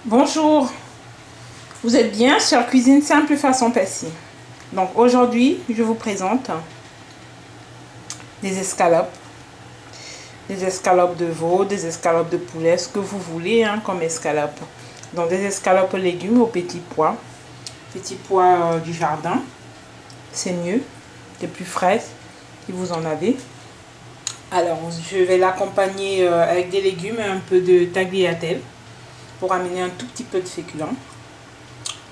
Bonjour, vous êtes bien sur Cuisine Simple Façon Pessie. Donc aujourd'hui, je vous présente des escalopes de veau, des escalopes de poulet, ce que vous voulez comme escalope. Donc des escalopes légumes aux petits pois du jardin, c'est mieux, des plus frais si vous en avez. Alors je vais l'accompagner avec des légumes et un peu de tagliatelle pour amener un tout petit peu de féculent.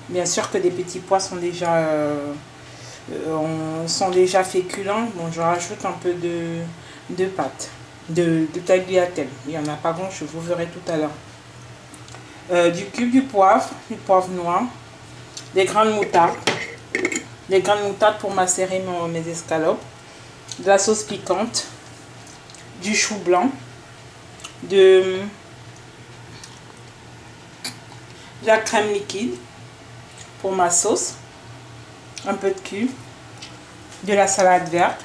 Bien sûr que des petits pois sont déjà féculents. Bon, je rajoute un peu de pâte, de tagliatelle. Il n'y en a pas grand chose, vous verrez tout à l'heure. Du poivre noir, des grains de moutarde, pour macérer mes escalopes, de la sauce piquante, du chou blanc, de la crème liquide pour ma sauce, un peu de cube, de la salade verte.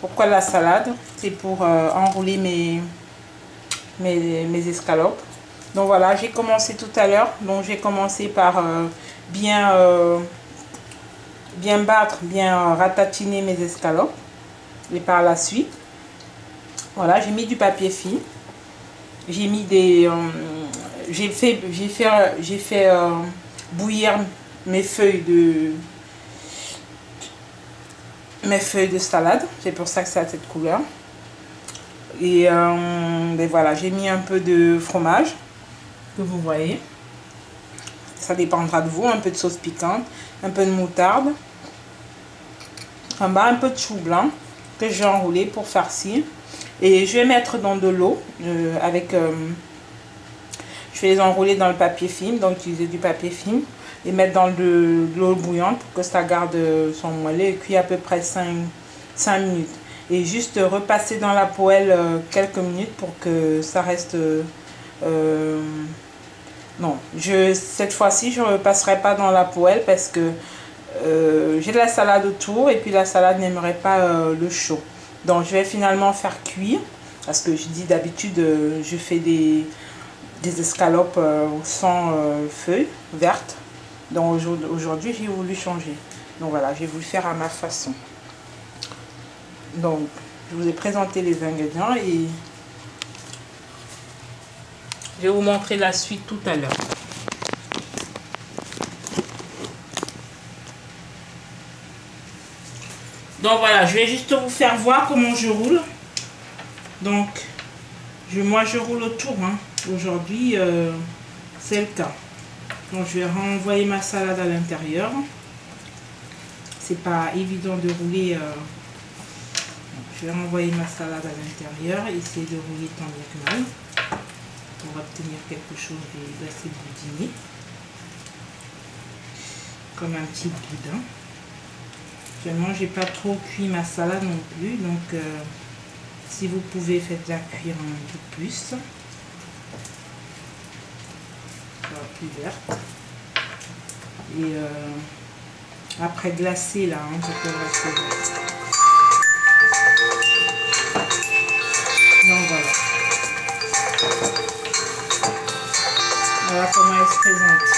Pourquoi la salade? C'est pour enrouler mes escalopes. Donc voilà, j'ai commencé tout à l'heure. Donc j'ai commencé par bien battre, bien ratatiner mes escalopes. Et par la suite, voilà, j'ai mis du papier film. J'ai mis des j'ai fait bouillir mes feuilles de salade. C'est pour ça que ça a cette couleur. Et ben voilà, j'ai mis un peu de fromage que vous voyez. Ça dépendra de vous. Un peu de sauce piquante, un peu de moutarde, en bas un peu de chou blanc que j'ai enroulé pour farcir. Et je vais mettre dans de l'eau je vais les enrouler dans le papier film, donc utiliser du papier film et mettre dans de l'eau bouillante pour que ça garde son moelleux et cuire à peu près 5 minutes. Et juste repasser dans la poêle quelques minutes pour que ça reste... non, cette fois-ci, je ne repasserai pas dans la poêle parce que j'ai de la salade autour et puis la salade n'aimerait pas le chaud. Donc je vais finalement faire cuire parce que je dis d'habitude je fais des escalopes sans feuilles vertes. Donc aujourd'hui j'ai voulu changer. Donc voilà, j'ai voulu faire à ma façon. Donc je vous ai présenté les ingrédients et je vais vous montrer la suite tout à l'heure. Donc voilà, je vais juste vous faire voir comment je roule. Donc moi je roule autour. Aujourd'hui c'est le cas. Donc je vais renvoyer ma salade à l'intérieur. C'est pas évident de rouler. Je vais renvoyer ma salade à l'intérieur, essayer de rouler tant bien que mal pour obtenir quelque chose d'assez boudiné, comme un petit boudin. Actuellement j'ai pas trop cuit ma salade non plus, donc si vous pouvez, faites-la cuire un peu plus. Plus verte. Et après glacer là, je peux glacer. Donc voilà. Voilà comment elle se présente.